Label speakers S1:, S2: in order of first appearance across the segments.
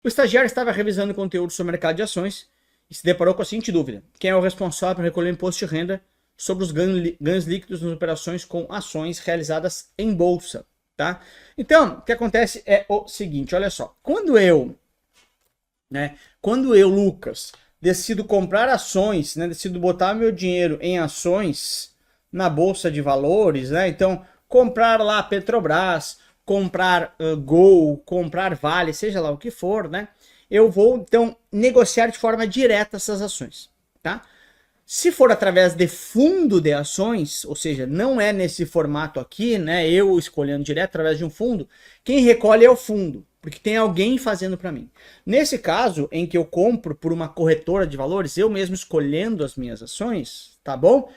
S1: O estagiário estava revisando conteúdo sobre o mercado de ações e se deparou com a seguinte dúvida: quem é o responsável por recolher o imposto de renda sobre os ganhos líquidos nas operações com ações realizadas em bolsa, tá? Então, o que acontece é o seguinte, olha só, quando eu, Lucas, decido comprar ações, né, decido botar meu dinheiro em ações na bolsa de valores, né? Então, comprar lá Petrobras, comprar Gol, comprar Vale, seja lá o que for, né? Eu vou então negociar de forma direta essas ações, tá? Se for através de fundo de ações, ou seja, não é nesse formato aqui, né? Eu escolhendo direto através de um fundo, quem recolhe é o fundo, porque tem alguém fazendo para mim. Nesse caso, em que eu compro por uma corretora de valores, eu mesmo escolhendo as minhas ações, tá bom?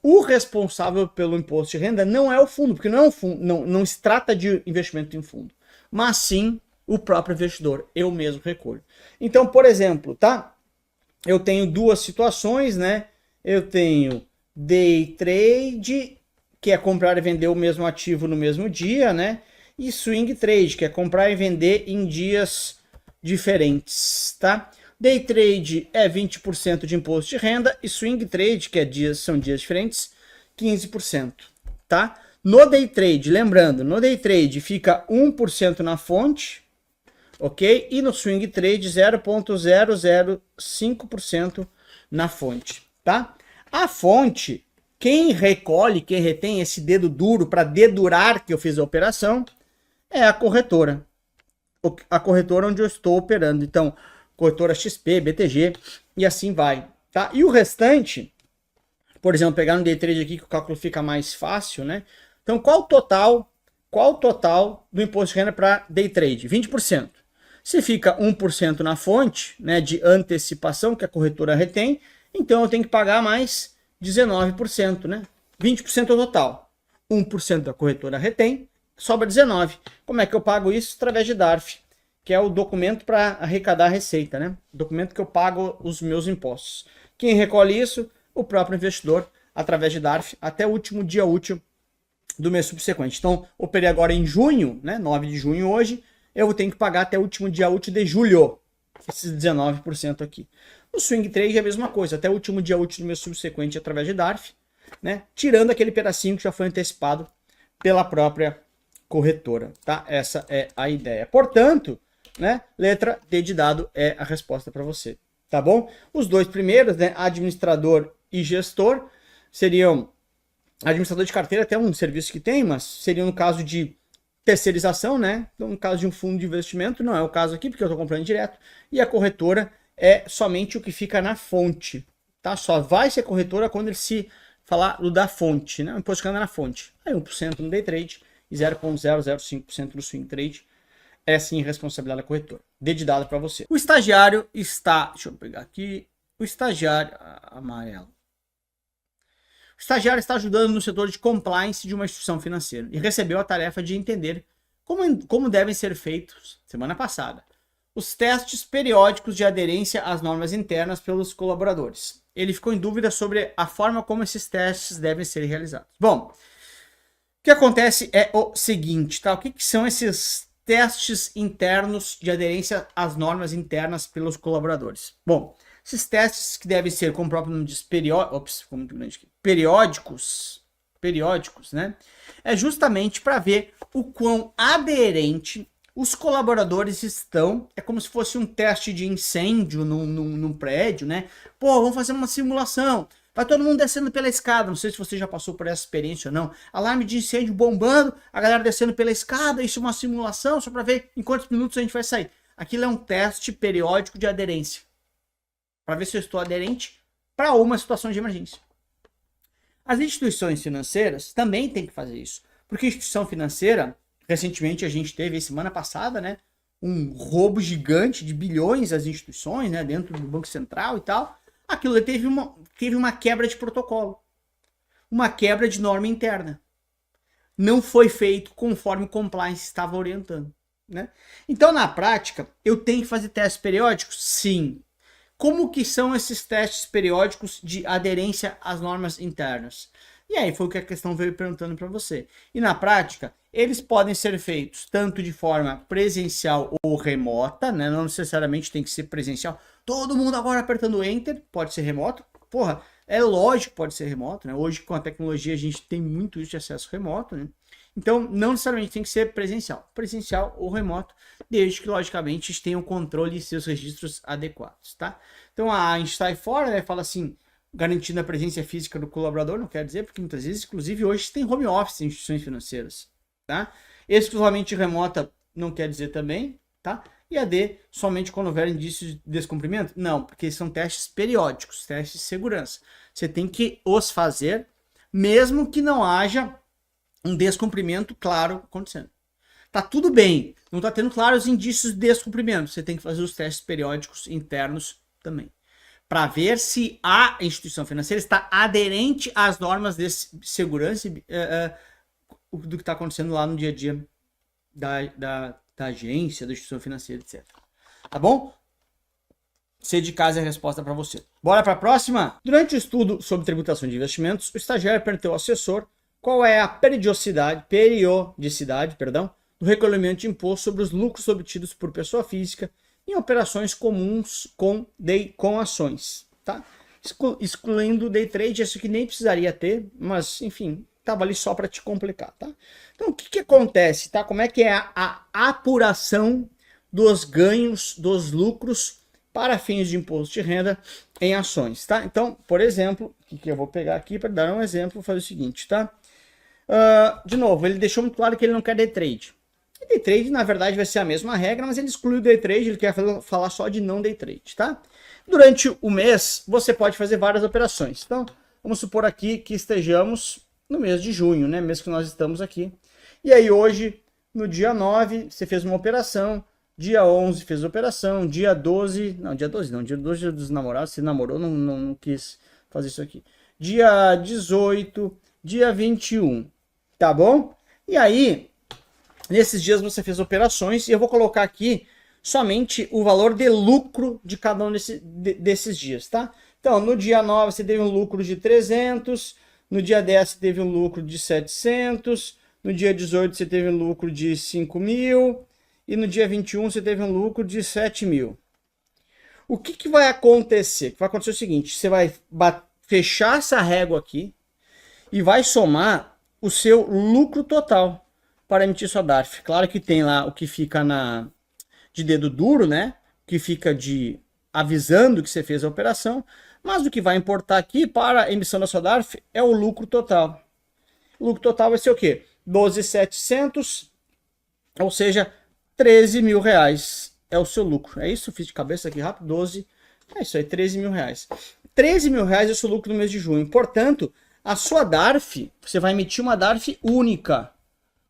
S1: O responsável pelo imposto de renda não é o fundo, porque não é um fundo, não se trata de investimento em fundo, mas sim o próprio investidor, eu mesmo recolho. Então, por exemplo, tá? Eu tenho duas situações, né? Eu tenho day trade, que é comprar e vender o mesmo ativo no mesmo dia, né? E swing trade, que é comprar e vender em dias diferentes, tá? Day trade é 20% de imposto de renda e swing trade, que são dias diferentes, 15%, tá? No day trade, lembrando, no day trade fica 1% na fonte, ok? E no swing trade 0,005% na fonte, tá? A fonte, quem recolhe, quem retém esse dedo duro para dedurar que eu fiz a operação é a corretora. A corretora onde eu estou operando. Então, corretora XP, BTG e assim vai, tá? E o restante, por exemplo, pegar no day trade aqui que o cálculo fica mais fácil, né? Então, qual o total do imposto de renda para day trade? 20%. Se fica 1% na fonte, né, de antecipação que a corretora retém, então eu tenho que pagar mais 19%, né? 20% é o total. 1% da corretora retém, sobra 19%. Como é que eu pago isso? Através de DARF, que é o documento para arrecadar a receita, né? Documento que eu pago os meus impostos. Quem recolhe isso? O próprio investidor, através de DARF, até o último dia útil do mês subsequente. Então, operei agora em junho, né? 9 de junho hoje, eu tenho que pagar até o último dia útil de julho, esses 19% aqui. No swing trade é a mesma coisa, até o último dia útil do mês subsequente através de DARF, né? Tirando aquele pedacinho que já foi antecipado pela própria corretora, tá? Essa é a ideia. Portanto, né? Letra D de dado é a resposta para você, tá bom? Os dois primeiros, né? Administrador e gestor, seriam administrador de carteira, até um serviço que tem, mas seria no caso de terceirização, né? Então, no caso de um fundo de investimento, não é o caso aqui, porque eu estou comprando direto. E a corretora é somente o que fica na fonte, tá? Só vai ser corretora quando ele se falar do da fonte, né? O imposto de renda na fonte. Aí 1% no day trade e 0,005% no swing trade é sim responsabilidade da corretora. D de dado para você. O estagiário está, deixa eu pegar aqui, o estagiário amarelo. O estagiário está ajudando no setor de compliance de uma instituição financeira e recebeu a tarefa de entender como devem ser feitos, semana passada, os testes periódicos de aderência às normas internas pelos colaboradores. Ele ficou em dúvida sobre a forma como esses testes devem ser realizados. Bom, o que acontece é o seguinte, tá? O que são esses testes internos de aderência às normas internas pelos colaboradores? Bom, esses testes que devem ser, como o próprio nome diz, periódicos, né? É justamente para ver o quão aderente os colaboradores estão. É como se fosse um teste de incêndio num prédio, né? Pô, vamos fazer uma simulação. Vai todo mundo descendo pela escada. Não sei se você já passou por essa experiência ou não. Alarme de incêndio bombando, a galera descendo pela escada. Isso é uma simulação só para ver em quantos minutos a gente vai sair. Aquilo é um teste periódico de aderência, para ver se eu estou aderente para uma situação de emergência. As instituições financeiras também têm que fazer isso, porque a instituição financeira, recentemente a gente teve, semana passada, né, um roubo gigante de bilhões às instituições, né, dentro do Banco Central e tal. Aquilo teve uma quebra de protocolo, uma quebra de norma interna. Não foi feito conforme o compliance estava orientando, né? Então, na prática, eu tenho que fazer testes periódicos? Sim. Como que são esses testes periódicos de aderência às normas internas? E aí foi o que a questão veio perguntando para você. E na prática, Eles podem ser feitos tanto de forma presencial ou remota, né? Não necessariamente tem que ser presencial. Todo mundo agora apertando Enter, pode ser remoto. Porra, é lógico que pode ser remoto, né? Hoje com a tecnologia a gente tem muito isso de acesso remoto, né? Então, não necessariamente tem que ser presencial ou remoto, desde que, logicamente, tenham controle e seus registros adequados, tá? Então, a gente sai fora, né, fala assim, garantindo a presença física do colaborador, não quer dizer, porque muitas vezes, inclusive, hoje tem home office em instituições financeiras, tá? Exclusivamente remota não quer dizer também, tá? E AD somente quando houver indícios de descumprimento? Não, porque são testes periódicos, testes de segurança. Você tem que os fazer, mesmo que não haja um descumprimento claro acontecendo. Tá tudo bem, não tá tendo claros indícios de descumprimento. Você tem que fazer os testes periódicos internos também, para ver se a instituição financeira está aderente às normas de segurança do que está acontecendo lá no dia a dia da agência, da instituição financeira, etc. Tá bom? C de casa é a resposta para você. Bora para a próxima? Durante o estudo sobre tributação de investimentos, o estagiário perguntou ao assessor qual é a periodicidade, do recolhimento de imposto sobre os lucros obtidos por pessoa física em operações comuns com ações, tá? Excluindo o day trade, isso que nem precisaria ter, mas enfim, estava ali só para te complicar, tá? Então, o que acontece, tá? Como é que é a apuração dos ganhos, dos lucros para fins de imposto de renda em ações, tá? Então, por exemplo, o que eu vou pegar aqui para dar um exemplo, vou fazer o seguinte, tá? De novo, ele deixou muito claro que ele não quer day trade. E day trade, na verdade, vai ser a mesma regra, mas ele exclui o day trade, ele quer falar só de não day trade, tá? Durante o mês, você pode fazer várias operações. Então, vamos supor aqui que estejamos no mês de junho, né? Mês que nós estamos aqui. E aí hoje, no dia 9, você fez uma operação, dia 11 fez operação, dia 12 dia 12 é dos namorados, você namorou, não quis fazer isso aqui. Dia 18, dia 21, tá bom? E aí, nesses dias você fez operações e eu vou colocar aqui somente o valor de lucro de cada um desses dias, tá? Então, no dia 9 você teve um lucro de 300, no dia 10 você teve um lucro de 700, no dia 18 você teve um lucro de 5.000 e no dia 21 você teve um lucro de 7.000. O que vai acontecer? Vai acontecer o seguinte, você vai fechar essa régua aqui e vai somar o seu lucro total para emitir sua DARF. Claro que tem lá o que fica de dedo duro, né? Que fica avisando que você fez a operação, mas o que vai importar aqui para a emissão da sua DARF é o lucro total. O lucro total vai ser o quê? 12.700, ou seja, 13.000 reais é o seu lucro. É isso? Fiz de cabeça aqui rápido, 12, é isso aí, 13.000 reais. 13.000 reais é o seu lucro no mês de junho. Portanto, a sua DARF, você vai emitir uma DARF única.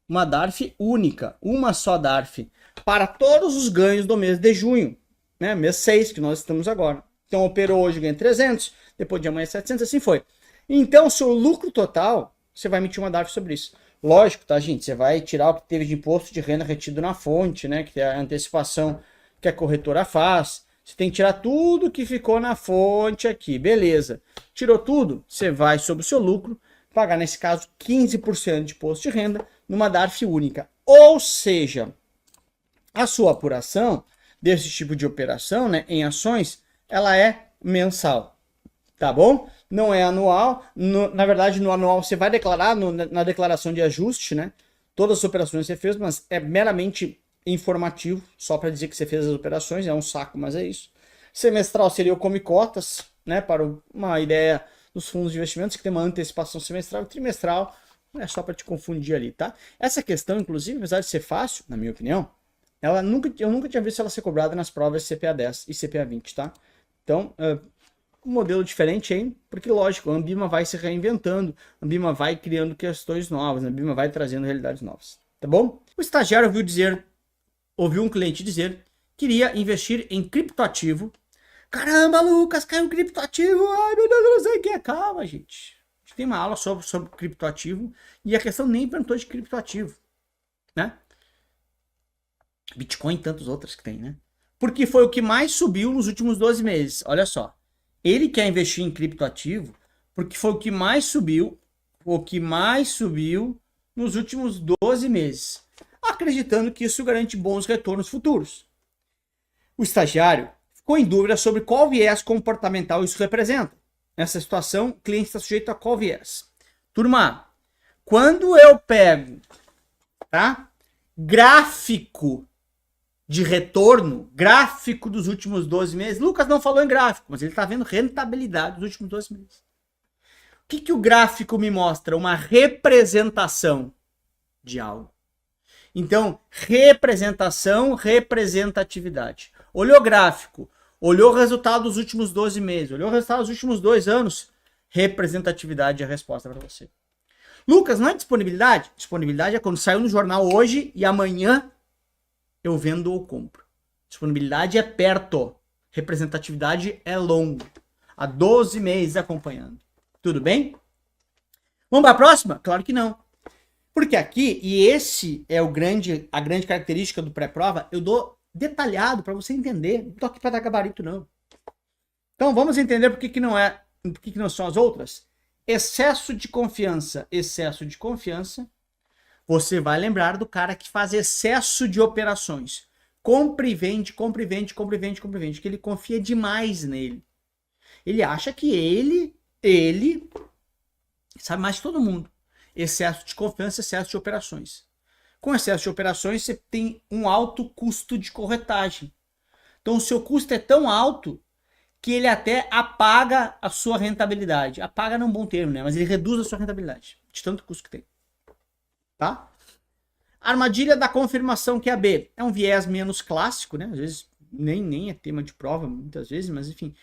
S1: Uma DARF única, uma só DARF, para todos os ganhos do mês de junho, né? Mês 6, que nós estamos agora. Então, operou hoje, ganha 300, depois de amanhã 700, assim foi. Então, o seu lucro total, você vai emitir uma DARF sobre isso. Lógico, tá, gente? Você vai tirar o que teve de imposto de renda retido na fonte, né? Que é a antecipação que a corretora faz. Você tem que tirar tudo que ficou na fonte aqui, beleza. Tirou tudo, você vai sobre o seu lucro, pagar, nesse caso, 15% de imposto de renda numa DARF única. Ou seja, a sua apuração desse tipo de operação, né, em ações, ela é mensal, tá bom? Não é anual. Na verdade, no anual você vai declarar na declaração de ajuste, né? Todas as operações que você fez, mas é meramente informativo, só para dizer que você fez as operações, é um saco, mas é isso. Semestral seria o come cotas, né? Para uma ideia dos fundos de investimentos, que tem uma antecipação semestral e trimestral, é só para te confundir ali, tá? Essa questão, inclusive, apesar de ser fácil, na minha opinião, eu nunca tinha visto ela ser cobrada nas provas CPA 10 e CPA 20, tá? Então, um modelo diferente, hein? Porque, lógico, a Ambima vai se reinventando, a Ambima vai criando questões novas, a Ambima vai trazendo realidades novas, tá bom? O estagiário ouviu um cliente dizer que queria investir em criptoativo. Caramba, Lucas, caiu um criptoativo, ai meu Deus, não sei o que é. Calma, gente. A gente tem uma aula sobre criptoativo e a questão nem perguntou de criptoativo, né? Bitcoin e tantos outros que tem, né? Porque foi o que mais subiu nos últimos 12 meses. Olha só. Ele quer investir em criptoativo porque foi o que mais subiu nos últimos 12 meses, acreditando que isso garante bons retornos futuros. O estagiário ficou em dúvida sobre qual viés comportamental isso representa. Nessa situação, o cliente está sujeito a qual viés? Turma, quando eu pego, tá, gráfico de retorno, gráfico dos últimos 12 meses, Lucas não falou em gráfico, mas ele está vendo rentabilidade dos últimos 12 meses. O que o gráfico me mostra? Uma representação de algo. Então, representação, representatividade. Olhou o gráfico, olhou o resultado dos últimos 12 meses, olhou o resultado dos últimos 2 anos, representatividade é a resposta para você. Lucas, não é disponibilidade? Disponibilidade é quando saiu no jornal hoje e amanhã eu vendo ou compro. Disponibilidade é perto. Representatividade é longo. Há 12 meses acompanhando. Tudo bem? Vamos para a próxima? Claro que não. Porque aqui, e esse é a grande característica do pré-prova, eu dou detalhado para você entender. Não estou aqui para dar gabarito, não. Então vamos entender por que não são as outras. Excesso de confiança. Excesso de confiança. Você vai lembrar do cara que faz excesso de operações. Compra e vende, compra e vende, compra e vende, compra e vende. Que ele confia demais nele. Ele acha que ele sabe mais que todo mundo. Excesso de confiança, excesso de operações. Com excesso de operações, você tem um alto custo de corretagem. Então, o seu custo é tão alto que ele até apaga a sua rentabilidade. Apaga não é um bom termo, né? Mas ele reduz a sua rentabilidade, de tanto custo que tem. Tá? Armadilha da confirmação, que é a B. É um viés menos clássico, né? Às vezes nem é tema de prova, muitas vezes, mas enfim.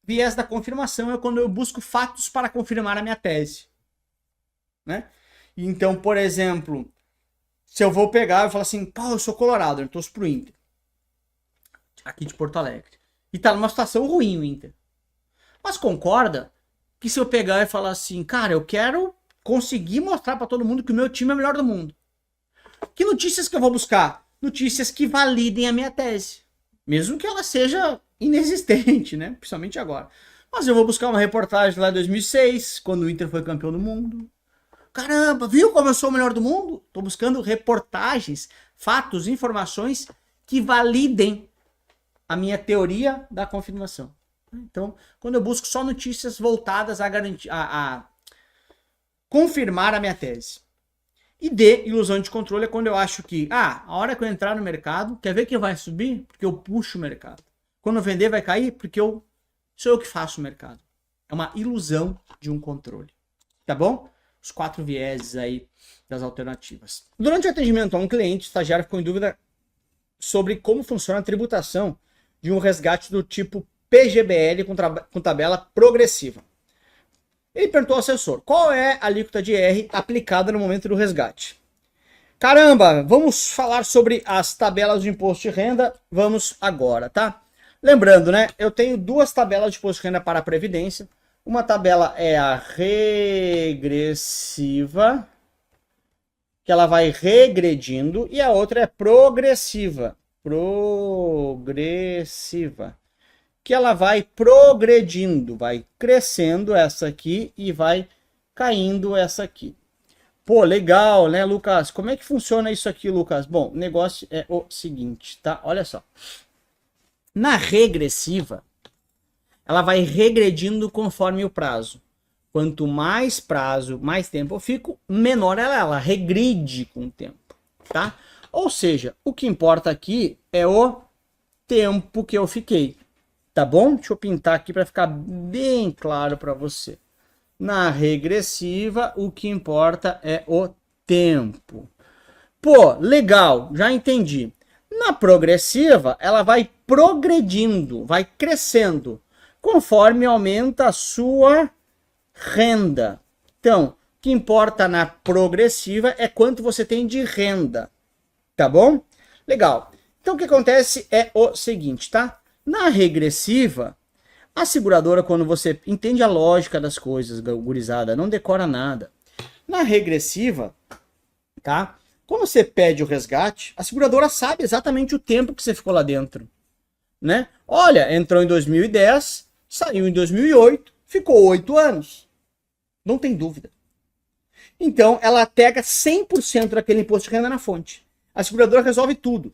S1: Viés da confirmação é quando eu busco fatos para confirmar a minha tese. Né? Então, por exemplo, se eu vou pegar e falar assim, pô, eu sou colorado, eu torço pro Inter. Aqui de Porto Alegre. E tá numa situação ruim o Inter. Mas concorda que se eu pegar e falar assim, cara, eu quero conseguir mostrar para todo mundo que o meu time é o melhor do mundo. Que notícias que eu vou buscar? Notícias que validem a minha tese. Mesmo que ela seja inexistente, né? Principalmente agora. Mas eu vou buscar uma reportagem lá em 2006, quando o Inter foi campeão do mundo. Caramba, viu como eu sou o melhor do mundo? Estou buscando reportagens, fatos, informações que validem a minha teoria da confirmação. Então, quando eu busco só notícias voltadas a garantir, a confirmar a minha tese. E D, ilusão de controle, é quando eu acho que, a hora que eu entrar no mercado, quer ver que vai subir? Porque eu puxo o mercado. Quando eu vender, vai cair? Porque sou eu que faço o mercado. É uma ilusão de um controle. Tá bom? Os 4 vieses aí das alternativas. Durante o atendimento a um cliente, o estagiário ficou em dúvida sobre como funciona a tributação de um resgate do tipo PGBL com tabela progressiva. Ele perguntou ao assessor, qual é a alíquota de IR aplicada no momento do resgate? Caramba, vamos falar sobre as tabelas de imposto de renda, vamos agora, tá? Lembrando, né, eu tenho 2 tabelas de imposto de renda para a Previdência. Uma tabela é a regressiva, que ela vai regredindo, e a outra é progressiva. Que ela vai progredindo, vai crescendo essa aqui e vai caindo essa aqui. Pô, legal, né, Lucas? Como é que funciona isso aqui, Lucas? Bom, o negócio é o seguinte, tá? Olha só. Na regressiva, ela vai regredindo conforme o prazo. Quanto mais prazo, mais tempo eu fico, menor ela regride com o tempo, tá? Ou seja, o que importa aqui é o tempo que eu fiquei. Tá bom? Deixa eu pintar aqui para ficar bem claro para você. Na regressiva, o que importa é o tempo. Pô, legal, já entendi. Na progressiva, ela vai progredindo, vai crescendo, conforme aumenta a sua renda. Então, o que importa na progressiva é quanto você tem de renda. Tá bom? Legal. Então, o que acontece é o seguinte, tá? Na regressiva, a seguradora, quando você entende a lógica das coisas, gurizada, não decora nada. Na regressiva, tá? Quando você pede o resgate, a seguradora sabe exatamente o tempo que você ficou lá dentro, né? Olha, entrou em 2010, saiu em 2008, ficou 8 anos. Não tem dúvida. Então, ela pega 100% daquele imposto de renda na fonte. A seguradora resolve tudo.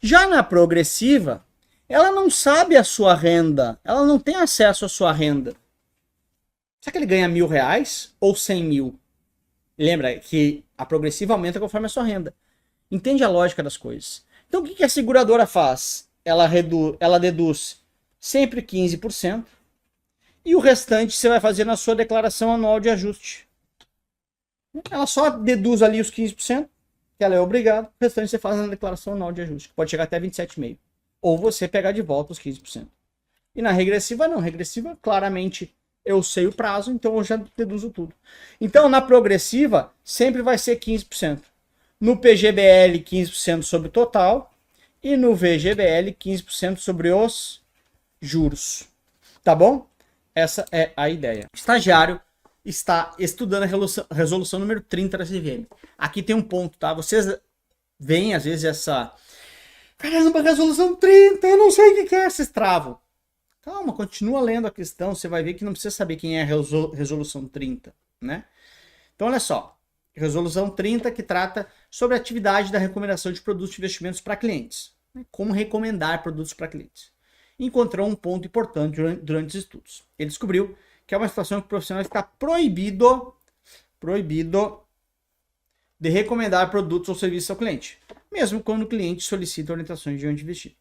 S1: Já na progressiva, ela não sabe a sua renda, ela não tem acesso à sua renda. Será que ele ganha R$1.000 ou 100 mil? Lembra que a progressiva aumenta conforme a sua renda. Entende a lógica das coisas. Então, o que a seguradora faz? Ela deduz sempre 15% e o restante você vai fazer na sua declaração anual de ajuste. Ela só deduz ali os 15%, que ela é obrigada, o restante você faz na declaração anual de ajuste, que pode chegar até 27,5%. Ou você pegar de volta os 15%. E na regressiva, não. Regressiva, claramente, eu sei o prazo, então eu já deduzo tudo. Então, na progressiva, sempre vai ser 15%. No PGBL, 15% sobre o total. E no VGBL, 15% sobre os juros. Tá bom? Essa é a ideia. O estagiário está estudando a resolução número 30 da CVM. Aqui tem um ponto, tá? Vocês veem, às vezes, essa... Caramba, resolução 30, eu não sei o que é, vocês travam. Calma, continua lendo a questão, você vai ver que não precisa saber quem é a resolução 30, né? Então, olha só. Resolução 30 que trata sobre a atividade da recomendação de produtos de investimentos para clientes. Como recomendar produtos para clientes. Encontrou um ponto importante durante os estudos. Ele descobriu que é uma situação que o profissional está proibido de recomendar produtos ou serviços ao cliente, mesmo quando o cliente solicita orientações de onde investir.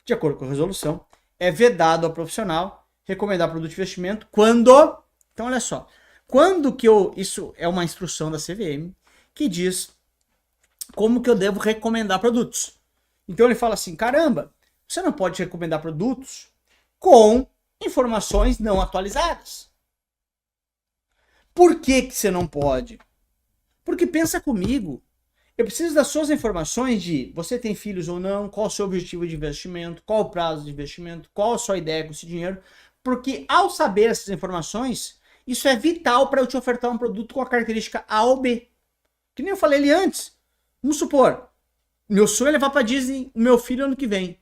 S1: De acordo com a resolução, é vedado ao profissional recomendar produto de investimento quando... Então, olha só. Quando que isso é uma instrução da CVM que diz como que eu devo recomendar produtos. Então, ele fala assim, caramba, você não pode recomendar produtos com informações não atualizadas. Por que que você não pode? Porque pensa comigo, eu preciso das suas informações de você tem filhos ou não, qual o seu objetivo de investimento, qual o prazo de investimento, qual a sua ideia com esse dinheiro, porque ao saber essas informações, isso é vital para eu te ofertar um produto com a característica A ou B. Que nem eu falei ali antes. Vamos supor, meu sonho é levar para Disney o meu filho ano que vem.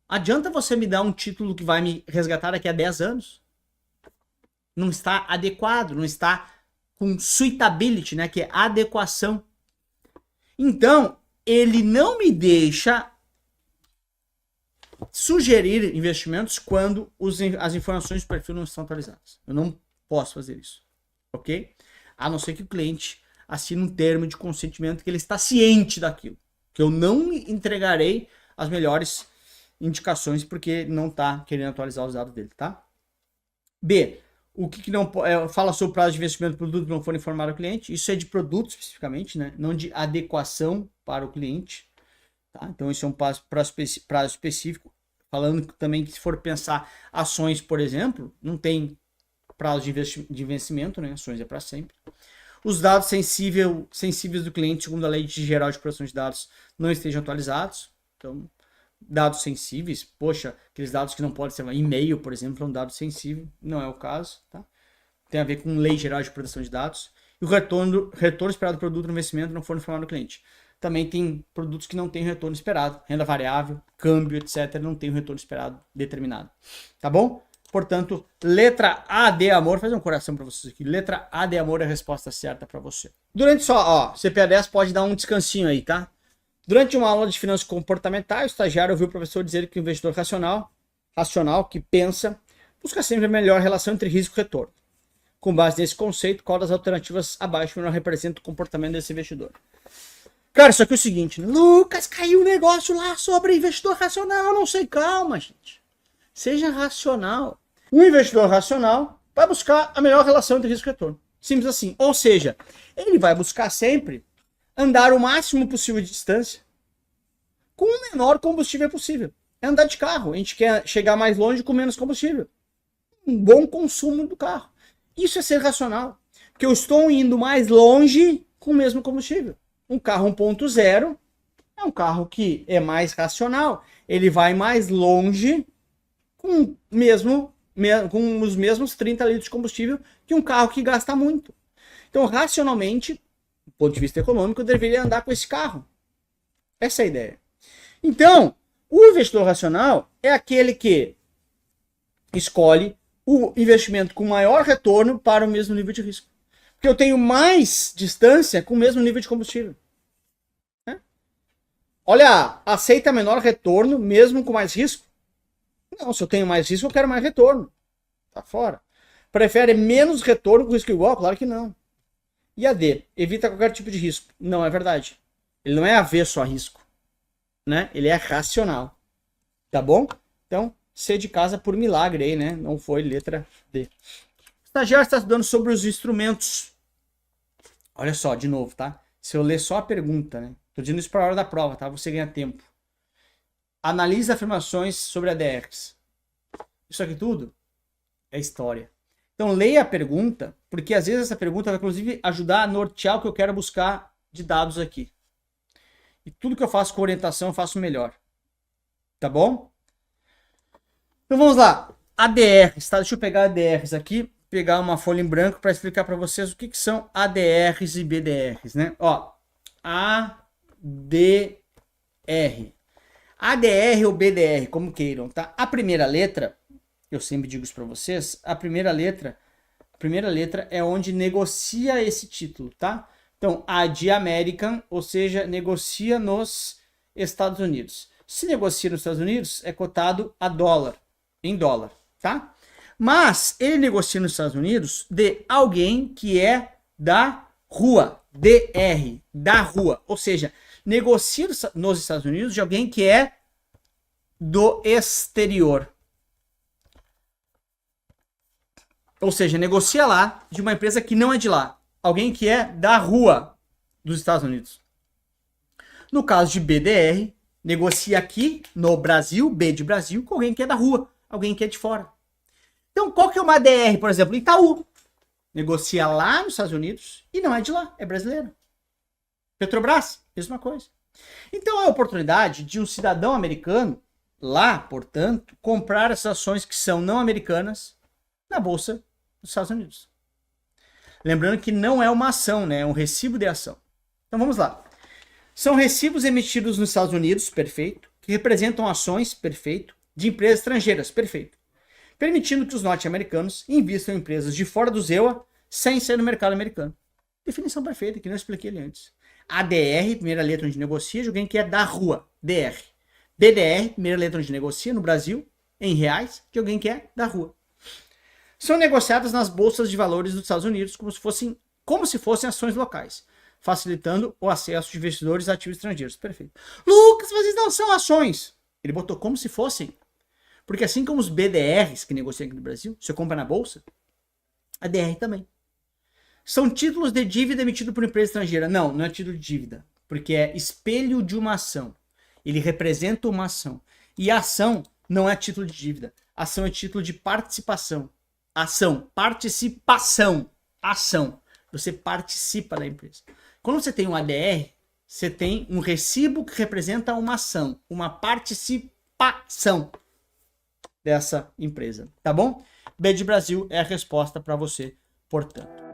S1: Adianta você me dar um título que vai me resgatar daqui a 10 anos? Não está adequado, não está com suitability, né, que é adequação. Então, ele não me deixa sugerir investimentos quando as informações do perfil não estão atualizadas. Eu não posso fazer isso, ok? A não ser que o cliente assine um termo de consentimento que ele está ciente daquilo, que eu não entregarei as melhores indicações porque não está querendo atualizar os dados dele, tá? B, o que não fala sobre o prazo de investimento do produto que não for informado ao cliente. Isso é de produto especificamente, né? Não de adequação para o cliente. Tá? Então, isso é um prazo específico. Falando também que se for pensar ações, por exemplo, não tem prazo de vencimento, né? Ações é para sempre. Os dados sensíveis do cliente, segundo a Lei Geral de Proteção de Dados, não estejam atualizados. Então, dados sensíveis, poxa, aqueles dados que não podem ser e-mail, por exemplo, é um dado sensível, não é o caso, tá? Tem a ver com Lei Geral de Proteção de Dados. E o retorno esperado do produto no investimento não for informado ao cliente. Também tem produtos que não têm retorno esperado, renda variável, câmbio, etc, não tem o retorno esperado determinado, tá bom? Portanto, letra A de amor, fazer um coração para vocês aqui, letra A de amor é a resposta certa para você. Durante só, CPA 10 pode dar um descansinho aí, tá? Durante uma aula de finanças comportamentais, o estagiário ouviu o professor dizer que o investidor racional, que pensa, busca sempre a melhor relação entre risco e retorno. Com base nesse conceito, qual das alternativas abaixo melhor representa o comportamento desse investidor? Cara, isso aqui é o seguinte, Lucas, caiu um negócio lá sobre investidor racional, não sei, calma, gente. Seja racional. Um investidor racional vai buscar a melhor relação entre risco e retorno. Simples assim. Ou seja, ele vai buscar sempre andar o máximo possível de distância com o menor combustível possível. É andar de carro. A gente quer chegar mais longe com menos combustível. Um bom consumo do carro. Isso é ser racional. Porque eu estou indo mais longe com o mesmo combustível. Um carro 1.0 é um carro que é mais racional. Ele vai mais longe com os mesmos 30 litros de combustível que um carro que gasta muito. Então, racionalmente, do ponto de vista econômico, eu deveria andar com esse carro. Essa é a ideia. Então, o investidor racional é aquele que escolhe o investimento com maior retorno para o mesmo nível de risco. Porque que eu tenho mais distância com o mesmo nível de combustível. Né? Olha, aceita menor retorno mesmo com mais risco? Não, se eu tenho mais risco, eu quero mais retorno. Tá fora. Prefere menos retorno com risco igual? Claro que não. E a D? Evita qualquer tipo de risco. Não é verdade. Ele não é avesso a risco. Né? Ele é racional. Tá bom? Então, C de casa por milagre aí, né? Não foi letra D. O estagiário está estudando sobre os instrumentos. Olha só, de novo, tá? Se eu ler só a pergunta, né? Tô dizendo isso para a hora da prova, tá? Você ganha tempo. Analise afirmações sobre ADRs. Isso aqui tudo é história. Então, leia a pergunta, porque às vezes essa pergunta vai, inclusive, ajudar a nortear o que eu quero buscar de dados aqui. E tudo que eu faço com orientação, eu faço melhor. Tá bom? Então, vamos lá. ADRs, tá? Deixa eu pegar ADRs aqui, pegar uma folha em branco para explicar para vocês o que são ADRs e BDRs, né? Ó, ADR. ADR ou BDR, como queiram, tá? A primeira letra, eu sempre digo isso para vocês, a primeira letra é onde negocia esse título, tá? Então, A de American, ou seja, negocia nos Estados Unidos. Se negocia nos Estados Unidos, é cotado a dólar, em dólar, tá? Mas ele negocia nos Estados Unidos de alguém que é da rua, DR, da rua, ou seja, negocia nos Estados Unidos de alguém que é do exterior. Ou seja, negocia lá de uma empresa que não é de lá. Alguém que é da rua dos Estados Unidos. No caso de BDR, negocia aqui no Brasil, B de Brasil, com alguém que é da rua. Alguém que é de fora. Então, qual que é uma DR, por exemplo? Itaú. Negocia lá nos Estados Unidos e não é de lá, é brasileiro. Petrobras, mesma coisa. Então, é a oportunidade de um cidadão americano, lá, portanto, comprar essas ações que são não americanas na Bolsa dos Estados Unidos. Lembrando que não é uma ação, né? É um recibo de ação. Então, vamos lá. São recibos emitidos nos Estados Unidos, perfeito, que representam ações, perfeito, de empresas estrangeiras, perfeito, permitindo que os norte-americanos invistam em empresas de fora do ZEUA sem ser no mercado americano. Definição perfeita, que não expliquei ali antes. ADR, primeira letra onde negocia, de alguém que é da rua, DR. BDR, primeira letra onde negocia, no Brasil, em reais, de alguém que é da rua. São negociadas nas bolsas de valores dos Estados Unidos como se fossem ações locais, facilitando o acesso de investidores a ativos estrangeiros. Perfeito. Lucas, mas não são ações. Ele botou como se fossem. Porque assim como os BDRs que negociam aqui no Brasil, você compra na bolsa, a DR também. São títulos de dívida emitidos por empresa estrangeira. Não, não é título de dívida, porque é espelho de uma ação. Ele representa uma ação. E a ação não é título de dívida. A ação é título de participação. Ação, participação, ação. Você participa da empresa. Quando você tem um ADR, você tem um recibo que representa uma ação, uma participação dessa empresa, tá bom? B de Brasil é a resposta para você, portanto.